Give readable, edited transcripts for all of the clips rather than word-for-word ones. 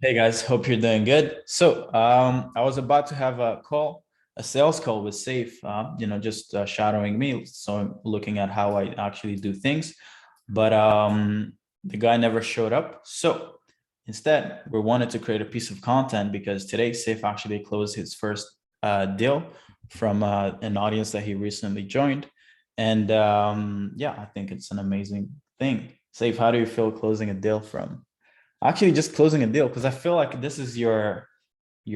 Hey guys, hope you're doing good. I was about to have a sales call with Sayf, just shadowing me. So I'm looking at how I actually do things, but the guy never showed up. So instead, we wanted to create a piece of content because today Sayf actually closed his first deal from an audience that he recently joined. And yeah, I think it's an amazing thing. Sayf, how do you feel closing a deal from actually just closing a deal, because I feel like this is your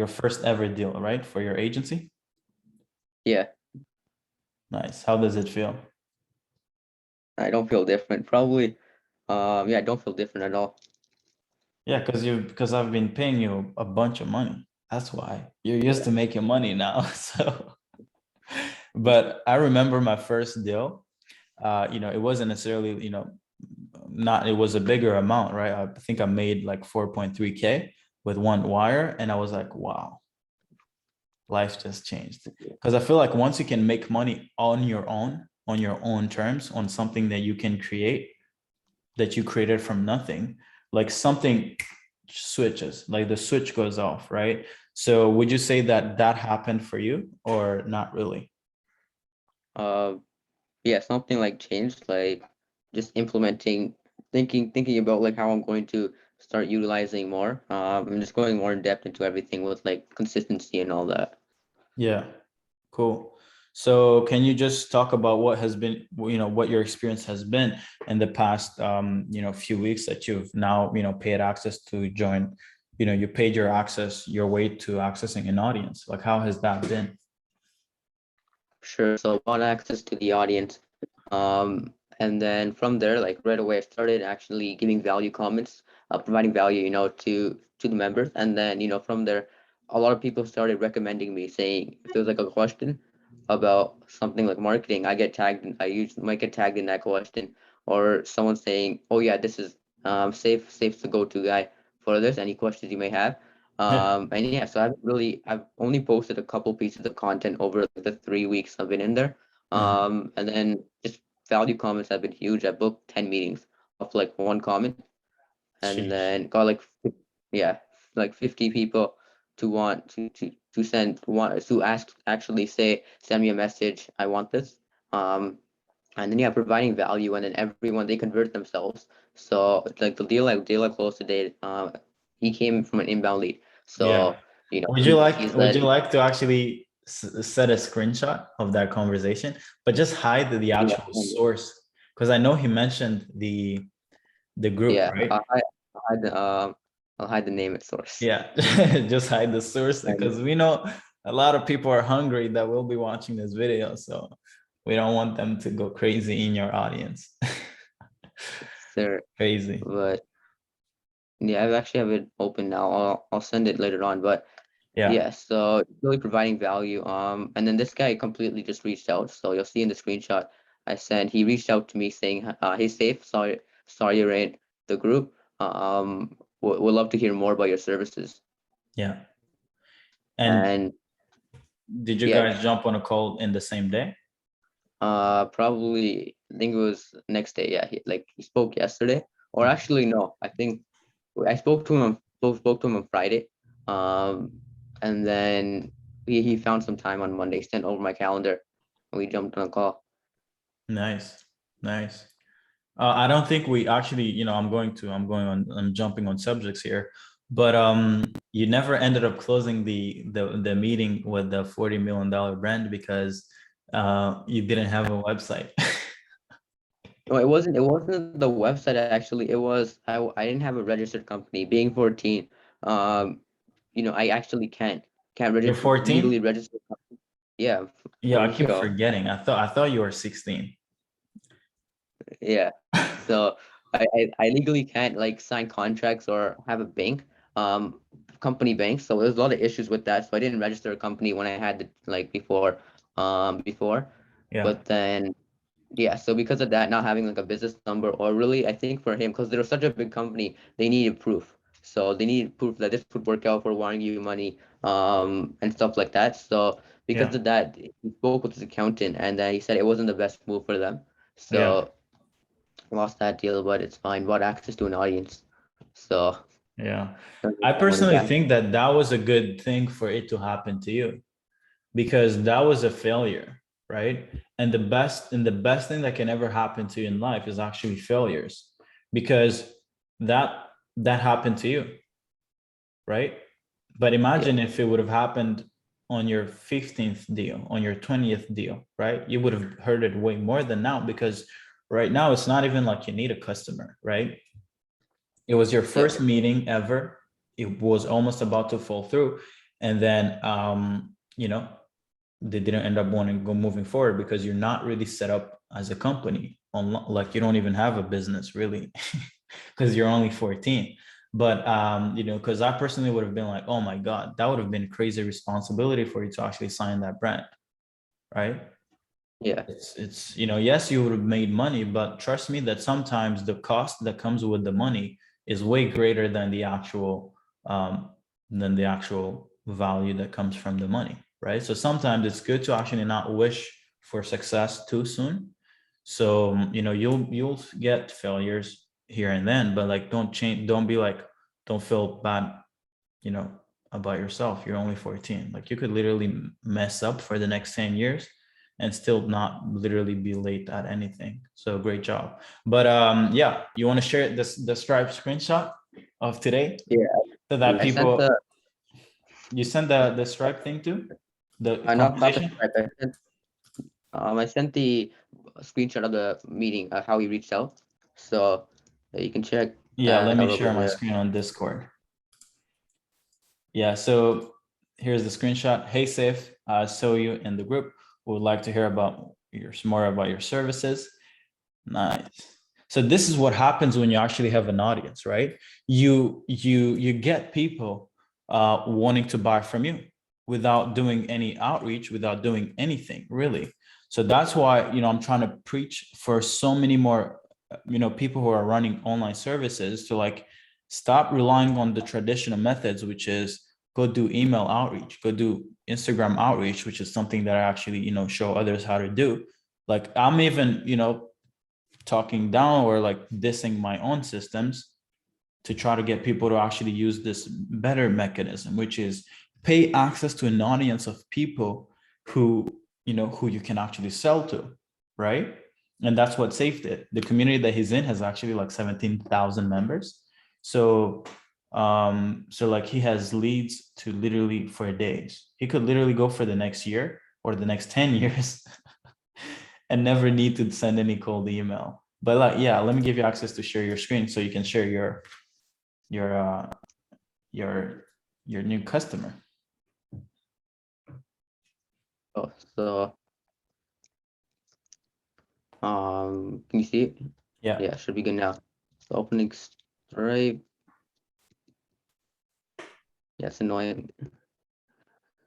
first ever deal, right? For your agency. Yeah, Nice. How does it feel? I don't feel different. Probably, yeah, I don't feel different at all. Yeah, because I've been paying you a bunch of money. That's why you're used to making money now. So, but I remember my first deal. It wasn't necessarily, not it was a bigger amount, right? I think I made like 4.3K with one wire, and I was like, wow, life just changed. Because I feel like once you can make money on your own terms, on something that you can create, that you created from nothing, like something switches, like the switch goes off, right? So would you say that that happened for you or not really? Uh, yeah, something like changed, like just implementing, thinking about like how I'm going to start utilizing more. I'm just going more in depth into everything with like consistency and all that. Yeah, cool. So can you just talk about what has been, what your experience has been in the past, few weeks that you've now, paid access to join, you paid your access, your way to accessing an audience. Like, how has that been? Sure. So got access to the audience. And then from there, like right away, I started actually giving value comments, providing value, to the members. And then, from there, a lot of people started recommending me, saying if there's like a question about something like marketing, I get tagged, I usually might get tagged in that question, or someone saying, oh yeah, this is safe to go-to guy for this. Any questions you may have. Yeah. And yeah, so I've only posted a couple pieces of content over the 3 weeks I've been in there. Mhm. And then just value comments have been huge. I booked 10 meetings of like one comment, and Sheesh. then got like yeah, like 50 people to want to send want to ask actually say send me a message. I want this. And then yeah, providing value, and then everyone they convert themselves. So like the deal I closed today, he came from an inbound lead. Yeah. So Would you he's would led. you like to actually set a screenshot of that conversation, but just hide the Yeah, actual source? Because I know he mentioned the group, yeah. right? I'll hide I'll hide the name at source. Yeah, just hide the source because we know a lot of people are hungry that will be watching this video, so we don't want them to go crazy in your audience. There, Crazy. but yeah, I actually have it open now. I'll send it later on. But Yeah. yeah, so really providing value. And then this guy completely just reached out. So you'll see in the screenshot I sent, he reached out to me saying, "Hey, safe. Sorry you're in the group. Would love to hear more about your services." Yeah. And And did you yeah, guys jump on a call in the same day? probably I think it was next day. Yeah, he spoke yesterday, or Mhm. actually no, I think I spoke to him on Friday, um, and then he found some time on Monday, sent over my calendar, and we jumped on a call. Nice. Nice. I don't think we actually, I'm jumping on subjects here, but you never ended up closing the meeting with the $40 million brand because you didn't have a website. No, it wasn't the website actually. It was I didn't have a registered company. Being 14, um, I actually can't You're register legally 14? register a company. Yeah, Yeah, for I keep real. forgetting. I thought you were 16. Yeah. So I legally can't like sign contracts or have a bank, um, company bank. So there's a lot of issues with that. So I didn't register a company when I had it like before. Yeah. But then yeah, so because of that, not having like a business number, or really, I think for him, because they're such a big company, they needed proof. So they needed proof that this would work out for wiring you money, and stuff like that. So because Yeah. of that, he spoke with his accountant, and then he said it wasn't the best move for them. Yeah. So lost that deal, but it's fine. Got access to an audience. So Yeah. So I I wanted personally that. think that that was a good thing for it to happen to you, because that was a failure, right? And the best thing that can ever happen to you in life is actually failures, because that happened to you, right? But Yeah, imagine if it would have happened on your 15th deal, on your 20th deal, right? You would have heard it way more than now, because right now it's not even like you need a customer, right? It was your yeah, first meeting ever. It was almost about to fall through. And then, they didn't end up wanting to go moving forward because you're not really set up as a company on, like, you don't even have a business really, because you're only 14. But because I personally would have been like, oh my God, that would have been crazy responsibility for you to actually sign that brand, right? yeah, It's yes, you would have made money, but trust me that sometimes the cost that comes with the money is way greater um than the actual value that comes from the money, right? So sometimes it's good to actually not wish for success too soon. So you'll get failures here and then, but like, don't be like, don't feel bad, you know about yourself. You're only 14. Like, you could literally mess up for the next 10 years and still not literally be late at anything. So great job. But yeah, you want to share the Stripe screenshot of today, yeah. so that I sent the people, you send the Stripe thing to the not the conversation? Stripe. I sent the screenshot of the meeting, how he reached out. So you can check Yeah, let that me out over share my there. screen on Discord. Yeah, so here's the screenshot. Hey, Sayf, I saw you in the group. Would like to hear about more about your services. Nice. So this is what happens when you actually have an audience, right? You get people wanting to buy from you without doing any outreach, without doing anything really. So that's why I'm trying to preach for so many more people who are running online services to, like, stop relying on the traditional methods, which is go do email outreach, go do Instagram outreach, which is something that I actually show others how to do. Like, I'm even talking down or like dissing my own systems to try to get people to actually use this better mechanism, which is pay access to an audience of people who you can actually sell to, right? And that's what Sayf did. The community that he's in has actually like 17,000 members. So like, he has leads to literally for days. He could literally go for the next year or the next 10 years and never need to send any cold email. But like, yeah, let me give you access to share your screen so you can share your uh your your new customer. Oh, so can you see it? Yeah, Yeah, should be good now. So opening Stripe. Yeah, it's annoying.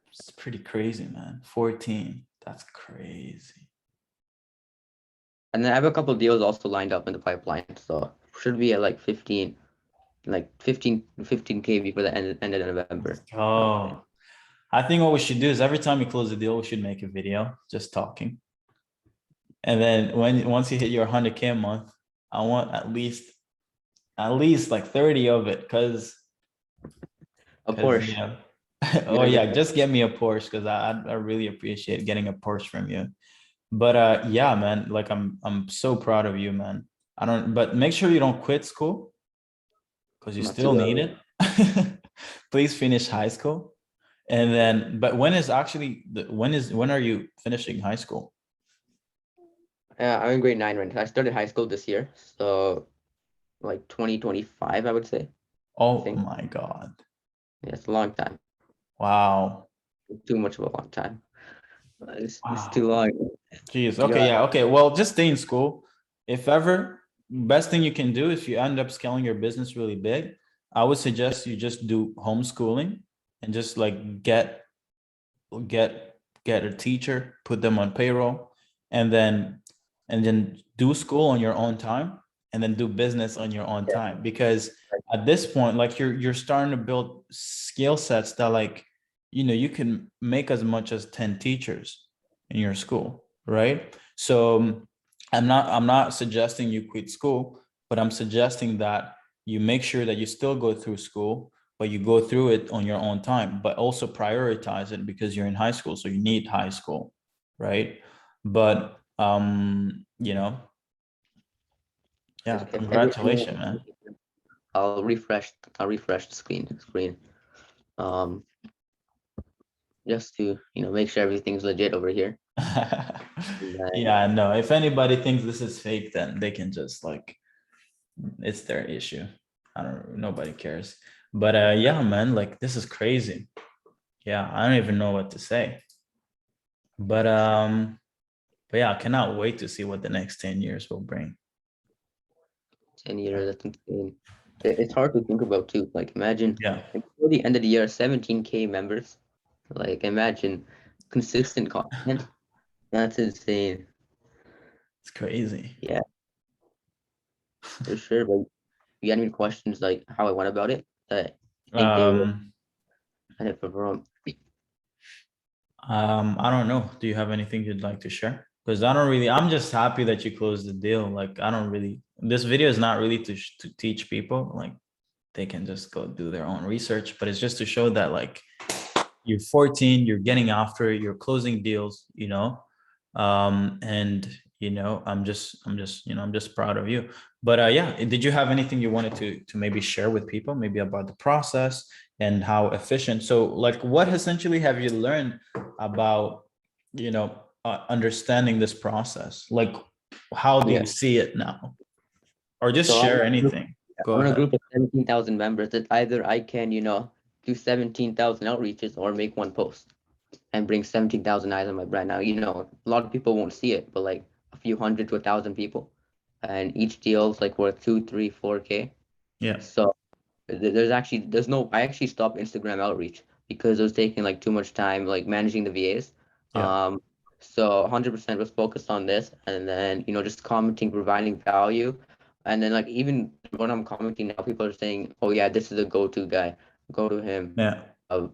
it's pretty crazy, man. 14. That's crazy. And then I have a couple deals also lined up in the pipeline. So should be at like 15, like 15K before the end of November. Okay. Oh, I think what we should do is every time we close a deal, we should make a video just talking. And then once you hit your 100K a month, I want at least like 30 of it, A because Porsche. You oh gotta yeah, get just get me a Porsche, because I really appreciate getting a Porsche from you. But yeah, man, like, I'm so proud of you, man. But make sure you don't quit school, because you not still too need early. it. Please finish high school. And then, but when are you finishing high school? Yeah, I'm in grade 9 right now. I started high school this year, so like 2025, I would say. I Oh think. my God. Yeah, it's a long time. Wow. Too much of a long time. It's too Wow. long. Jeez. You Okay. got Yeah. Okay. Well, just stay in school. If ever, best thing you can do if you end up scaling your business really big, I would suggest you just do homeschooling and just like get get a teacher, put them on payroll, and then do school on your own time, and then do business on your own yeah, time. Because at this point, like, you're starting to build skill sets that, like, you can make as much as 10 teachers in your school, right? So I'm not suggesting you quit school, but I'm suggesting that you make sure that you still go through school, but you go through it on your own time, but also prioritize it because you're in high school, so you need high school, right? But you know, yeah, If everything, congratulations, man. I'll refresh the screen. Um, just to, make sure everything's legit over here. And then, Yeah, no, if anybody thinks this is fake, then they can just like, it's their issue. I don't, nobody cares. But yeah, man, like this is crazy. Yeah, I don't even know what to say. But yeah, I cannot wait to see what the next 10 years will bring. 10 years, that's insane. It's hard to think about too. Like imagine Yeah, before the end of the year, 17K members. Like imagine consistent content. That's insane. it's crazy. Yeah, for sure. But you got any questions like how I went about it that you think they were Um, kind of wrong? I don't know. Do you have anything you'd like to share? Because I don't really, I'm just happy that you closed the deal. Like, I don't really, this video is not really to teach people. Like, they can just go do their own research, but it's just to show that like you're 14, you're getting after it, you're closing deals, and I'm just proud of you. But yeah, did you have anything you wanted to maybe share with people, maybe about the process and how efficient? So like, what essentially have you learned about, understanding this process? Like, how do Yeah. you see it now? Or just So share anything. Go I'm in a ahead. group of 17,000 members that either I can, do 17,000 outreaches or make one post and bring 17,000 eyes on my brand. Now, a lot of people won't see it, but like a few hundred to 1,000 people. And each deal is like worth 2, 3, 4K. Yeah, So I actually stopped Instagram outreach because it was taking like too much time, like managing the VAs. yeah, So 100% was focused on this, and then, just commenting, providing value. And then like even when I'm commenting now, people are saying, oh yeah, this is a go-to guy, go to him. yeah, Uh,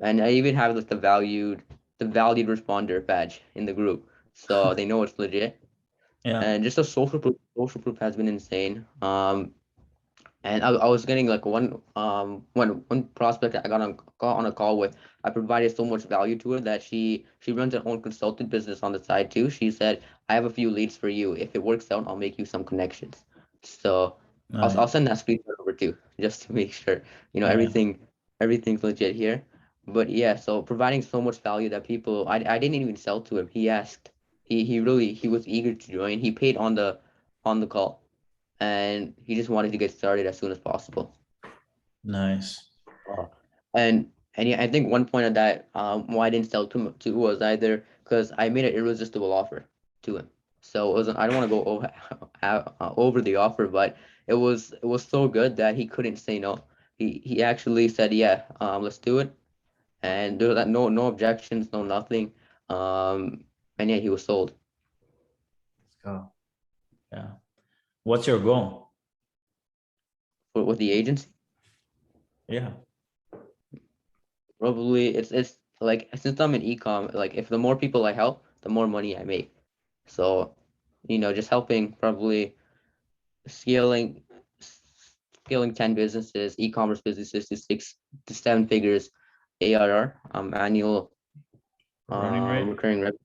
and I even have like the valued responder badge in the group, so they know it's legit. yeah, And just the social proof has been insane. And I was getting like one prospect I got on a call with. I provided so much value to her that she runs her own consultant business on the side too. She said, I have a few leads for you. If it works out, I'll make you some connections. So I'll nice. send that screenshot over too, just to make sure, Yeah, everything's legit here. But yeah, so providing so much value that I didn't even sell to him. He asked, he was eager to join. He paid on the call, and he just wanted to get started as soon as possible. nice. Uh, and yeah, I think one point of that, why I didn't sell to was either because I made an irresistible offer to him. So it wasn't. I don't want to go over the offer, but it was so good that he couldn't say no. He actually said, yeah, let's do it. And there was no objections, no nothing. And yeah, he was sold. Let's go. Yeah. What's your goal? With the agency. Yeah. Probably it's like since I'm in ecom, like if the more people I help, the more money I make. So, just helping probably scaling scaling 10 businesses, e-commerce businesses to 6 to 7 figures ARR, annual Running rate. recurring revenue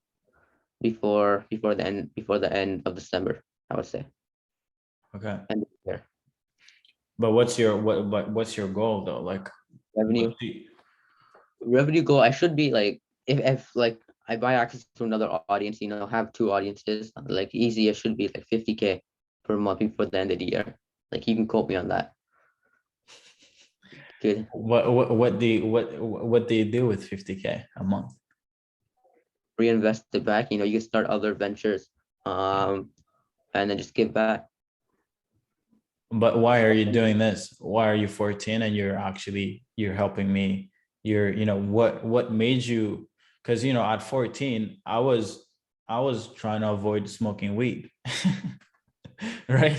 before the end of December, I would say. Okay. End of the year. But what's your goal though? Like, what Revenue do you, revenue goal, I should be like if like I buy access to another audience, have 2 audiences, like easy, it should be like 50K per month before the end of the year. Like you can quote me on that. Good. what do you do with 50K a month? Reinvest it back, you can start other ventures, and then just give back. But why are you doing this? Why are you 14 and you're helping me? What made you? Because at 14, I was trying to avoid smoking weed. Right?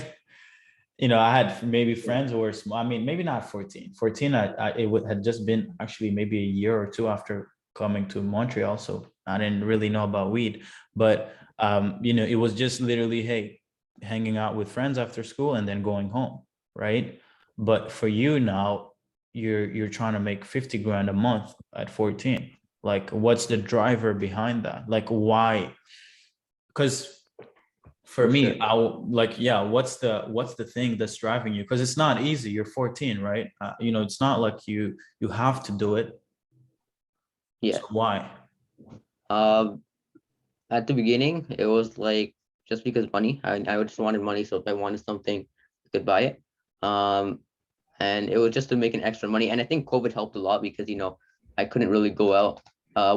I had maybe friends who were small. I mean, maybe not 14. 14, had just been actually maybe a year or two after coming to Montreal. So I didn't really know about weed. But, it was just literally, hey, hanging out with friends after school and then going home. Right. But for you now, you're trying to make 50 grand a month at 14. Like, what's the driver behind that? Like, why? Because for For sure. me, like, yeah, what's the thing that's driving you? Because it's not easy. You're 14, right? It's not like you have to do it. Yeah. So why? Um, at the beginning, it was like just because money. I just wanted money, so if I wanted something, I could buy it. Um, and it was just to make an extra money. And I think COVID helped a lot because I couldn't really go out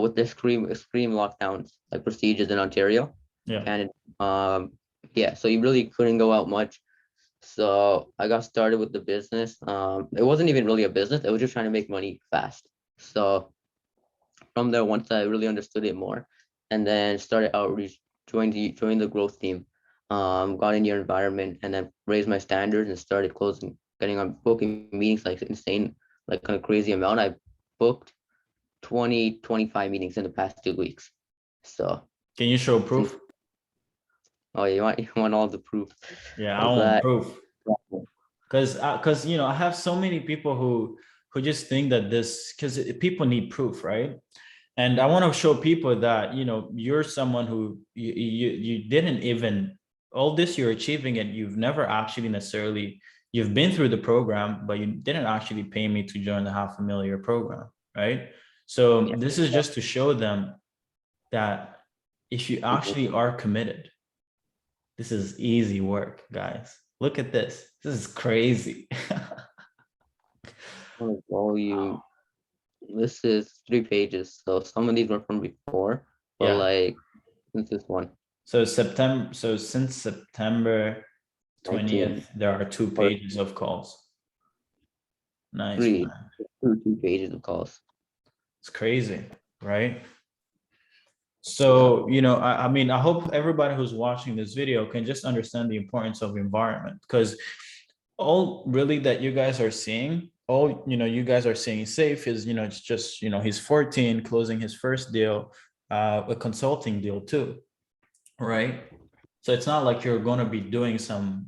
with the extreme lockdowns, like procedures in Ontario, Yeah. Canada. Yeah, so you really couldn't go out much. So I got started with the business. It wasn't even really a business. I was just trying to make money fast. So from there, once I really understood it more, and then started outreach, joined the growth team, got in your environment, and then raised my standards and started getting on booking meetings like insane, like kind of crazy amount. I booked 25 meetings in the past 2 weeks. So Can you show since proof? oh, you want all the proof Yeah, I of want that. proof. Because I have so many people who just think that this, because people need proof, right? And I want to show people that you're someone who you didn't even, all this you're achieving, and you've never actually necessarily, you've been through the program, but you didn't actually pay me to join the $500,000 program, right? So Yeah. this is just to show them that if you actually are committed, this is easy work, guys. Look at this. This is crazy. Volume. This is 3 pages. So some of these were from before, but Yeah. like since this one, So since September 19 20th, there are two or pages of calls. Nice, three, man. 2 pages of calls. It's crazy, right? Yeah. So, I mean, I hope everybody who's watching this video can just understand the importance of environment, because all really that you guys are seeing, all, you guys are seeing Sayf is, it's just, he's 14, closing his first deal, a consulting deal too, right? So it's not like you're going to be doing some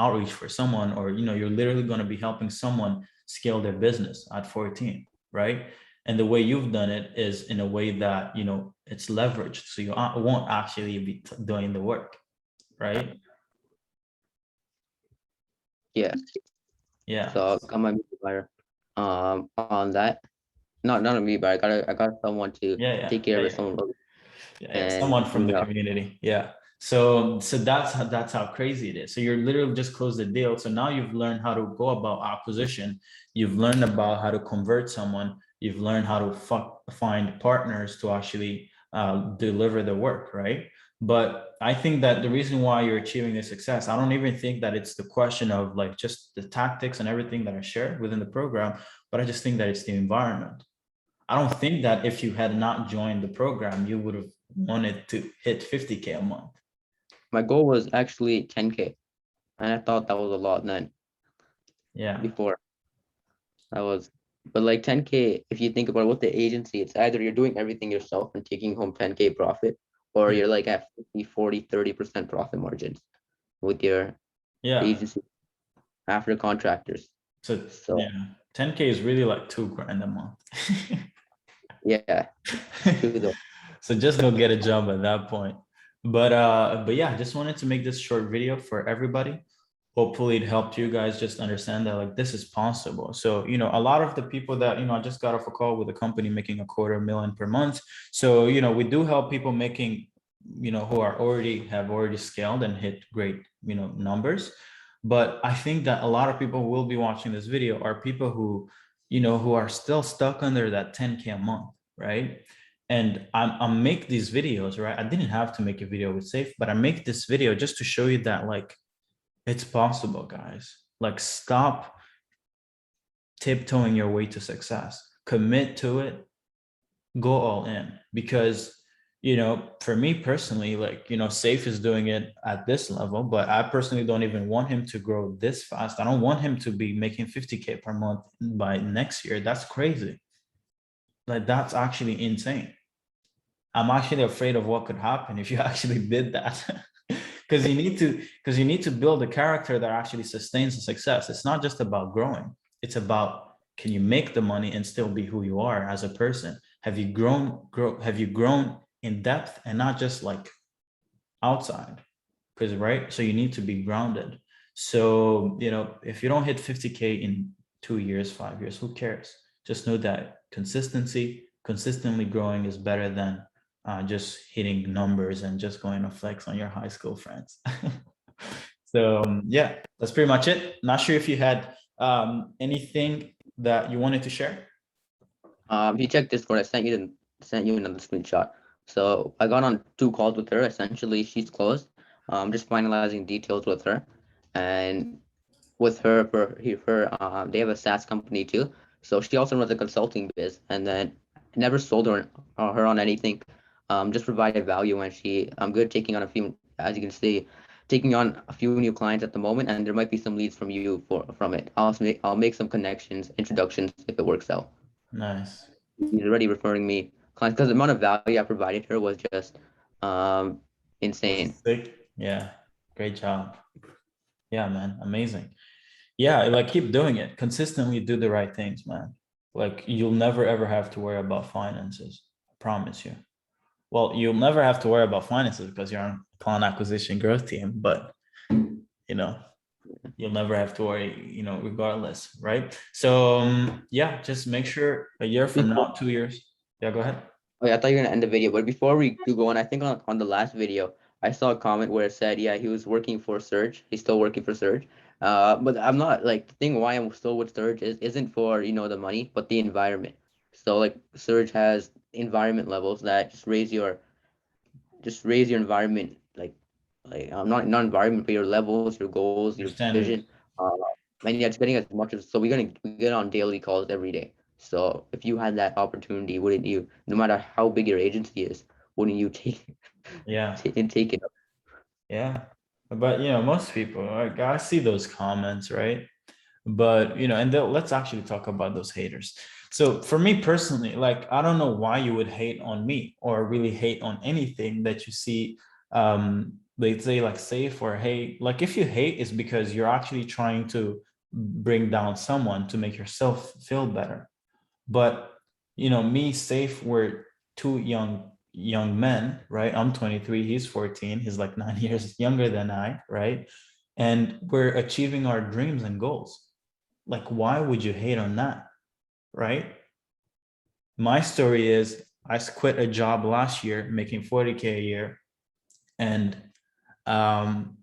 outreach for someone, or, you're literally going to be helping someone scale their business at 14, right? And the way you've done it is in a way that, it's leveraged. So you won't actually be doing the work, right? Yeah. Yeah. So I got my media buyer on that. Not a me, but I got someone to Yeah. Yeah. take care Yeah. of it, Yeah. someone Yeah, and someone from the community. Yeah. So that's how crazy it is. So you're literally just closed the deal. So now you've learned how to go about acquisition. You've learned about how to convert someone. You've learned how to find partners to actually deliver the work, right? But I think that the reason why you're achieving this success, I don't even think that it's the question of like just the tactics and everything that I shared within the program, but I just think that it's the environment. I don't think that if you had not joined the program, you would have wanted to hit 50K a month. my goal was actually 10K, and I thought that was a lot then Yeah. before. That was, but like 10K, if you think about it with the agency, it's either you're doing everything yourself and taking home 10K profit, or Yeah. you're like at 50, 40, 30% profit margins with your Yeah. agency after contractors. So So yeah, 10K is really like 2 grand a month. yeah, it's true though. So just go get a job at that point. But yeah, just wanted to make this short video for everybody. Hopefully it helped you guys just understand that like this is possible. So, a lot of the people that, I just got off a call with a company making $250,000 per month. So, we do help people making, who have already scaled and hit great, numbers. But I think that a lot of people who will be watching this video are people who are still stuck under that 10K a month, right? And I make these videos, right? I didn't have to make a video with Safe, but I make this video just to show you that like it's possible, guys. Like, stop tiptoeing your way to success. Commit to it. Go all in. Because, for me personally, like, Safe is doing it at this level, but I personally don't even want him to grow this fast. I don't want him to be making 50K per month by next year. That's crazy. Like, that's actually insane. I'm actually afraid of what could happen if you actually did that. because you need to build a character that actually sustains the success. It's not just about growing. It's about, can you make the money and still be who you are as a person? Have you grown in depth and not just like outside? Because right, so you need to be grounded. So if you don't hit 50K in 2 years, 5 years, who cares? Just know that consistently growing is better than just hitting numbers and just going to flex on your high school friends. So yeah, that's pretty much it. Not sure if you had anything that you wanted to share. If you check Discord, I sent you another screenshot. So I got on 2 calls with her. Essentially, she's closed. Just finalizing details with her, and with her they have a SaaS company too. So she also runs a consulting biz, and then never sold her on anything. Just provided value, and I'm good taking on a few, as you can see, taking on a few new clients at the moment, and there might be some leads from you from it. I'll make some connections, introductions if it works out. Nice. He's already referring me clients because the amount of value I provided her was just insane. Sick. Yeah, great job. Yeah, man, amazing. Yeah, like keep doing it consistently. Do the right things, man. Like you'll never ever have to worry about finances. I promise you. Well, you'll never have to worry about finances because you're on client acquisition growth team, but you know you'll never have to worry, regardless, right? So yeah, just make sure a year from now, 2 years. Yeah, go ahead. Oh, yeah, I thought you were gonna end the video, but before we do go on, I think on the last video, I saw a comment where it said, yeah, he was working for Surge. He's still working for Surge. But I'm not like the thing why I'm still with Surge isn't for the money, but the environment. So like Surge has environment levels that just raise your environment like not environment but your levels, your goals, Your your standards. vision. Uh, and yeah, just getting as much as so we get on daily calls every day. So if you had that opportunity, wouldn't you, no matter how big your agency is, wouldn't you Yeah. take it up? Yeah. But most people, like, I see those comments, right? But and let's actually talk about those haters. So for me personally, like, I don't know why you would hate on me or really hate on anything that you see. They say like Sayf or hate. Like if you hate, it's because you're actually trying to bring down someone to make yourself feel better. But me, Sayf, we're two young men, right? I'm 23, he's 14, he's like 9 years younger than I, right? And we're achieving our dreams and goals. Like, why would you hate on that, right? My story is I quit a job last year making 40K a year, and um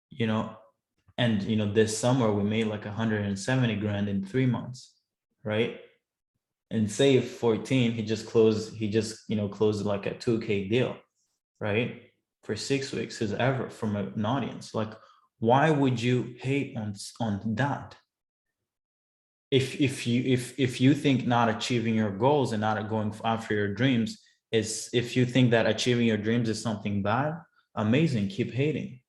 you know this summer we made like 170 grand in 3 months, right? And say 14, he just closed like a 2K deal, right? For 6 weeks, his ever from an audience. Like, why would you hate on that? If you think not achieving your goals and not going after your dreams is, if you think that achieving your dreams is something bad, amazing, keep hating.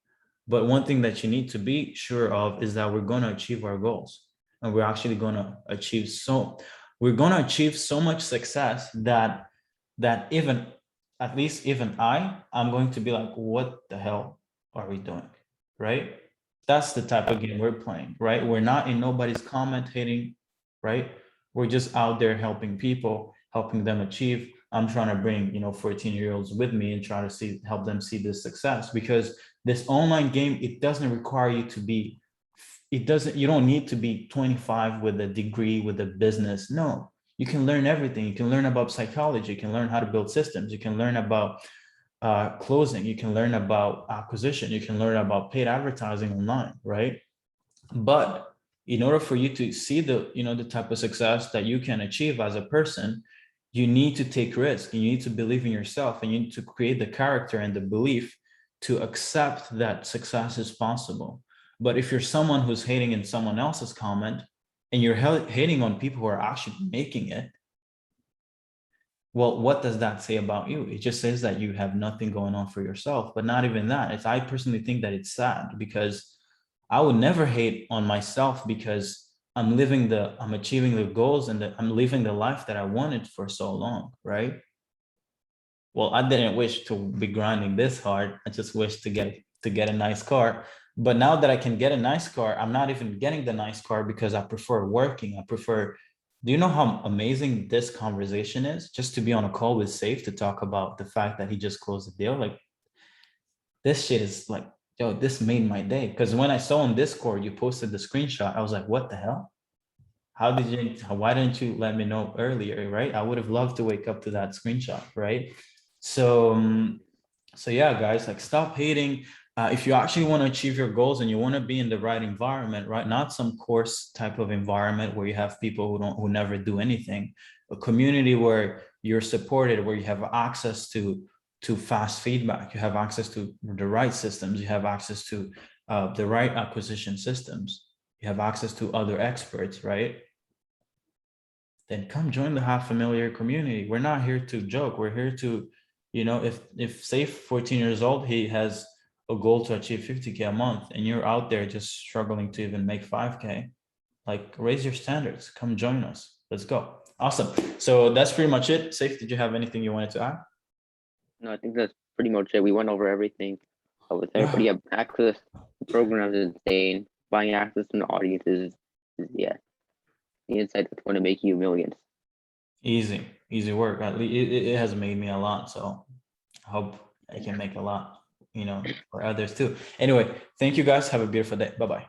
But one thing that you need to be sure of is that we're going to achieve our goals, and we're going to achieve so much success that even, at least even I'm going to be like, what the hell are we doing, right? That's the type of game we're playing, right? We're not in nobody's comment hating, right? We're just out there helping people, helping them achieve. I'm trying to bring 14-year-olds with me and try to help them see this success, because this online game, it doesn't require you to be, you don't need to be 25 with a degree with a business. No, you can learn everything. You can learn about psychology, you can learn how to build systems, you can learn about closing, you can learn about acquisition, you can learn about paid advertising online, right? But in order for you to see the type of success that you can achieve as a person, you need to take risks, you need to believe in yourself, and you need to create the character and the belief to accept that success is possible. But if you're someone who's hating in someone else's comment, and you're hating on people who are actually making it, well, what does that say about you? It just says that you have nothing going on for yourself. But not even that. I personally think that it's sad, because I would never hate on myself, because I'm achieving the goals, and I'm living the life that I wanted for so long, right? well, I didn't wish to be grinding this hard. I just wish to get a nice car. But now that I can get a nice car, I'm not even getting the nice car because I prefer working. I prefer, do you know how amazing this conversation is? Just to be on a call with Sayf to talk about the fact that he just closed the deal. Like, this shit is like, yo, this made my day. Because when I saw on Discord, you posted the screenshot, I was like, what the hell? How did you, why didn't you let me know earlier, right? I would have loved to wake up to that screenshot, right? So, so yeah, guys, like, stop hating. If you actually want to achieve your goals and you want to be in the right environment, right? Not some course type of environment where you have people who never do anything, a community where you're supported, where you have access to fast feedback, you have access to the right systems, you have access to the right acquisition systems, you have access to other experts, right? Then come join the Half Familiar community. We're not here to joke. We're here to, you know, if Sayf 14 years old, he has a goal to achieve 50K a month, and you're out there just struggling to even make 5K, like, raise your standards. Come join us. Let's go. Awesome. So that's pretty much it. Sayf, did you have anything you wanted to add? No, I think that's pretty much it. We went over everything with everybody. Yeah. Have access to programs is insane. Buying access to the audiences is yeah, the insight that's going to make you millions. Easy work. At least it has made me a lot. So I hope I can make a lot, you know, for others too. Anyway, thank you guys. Have a beautiful day. Bye-bye.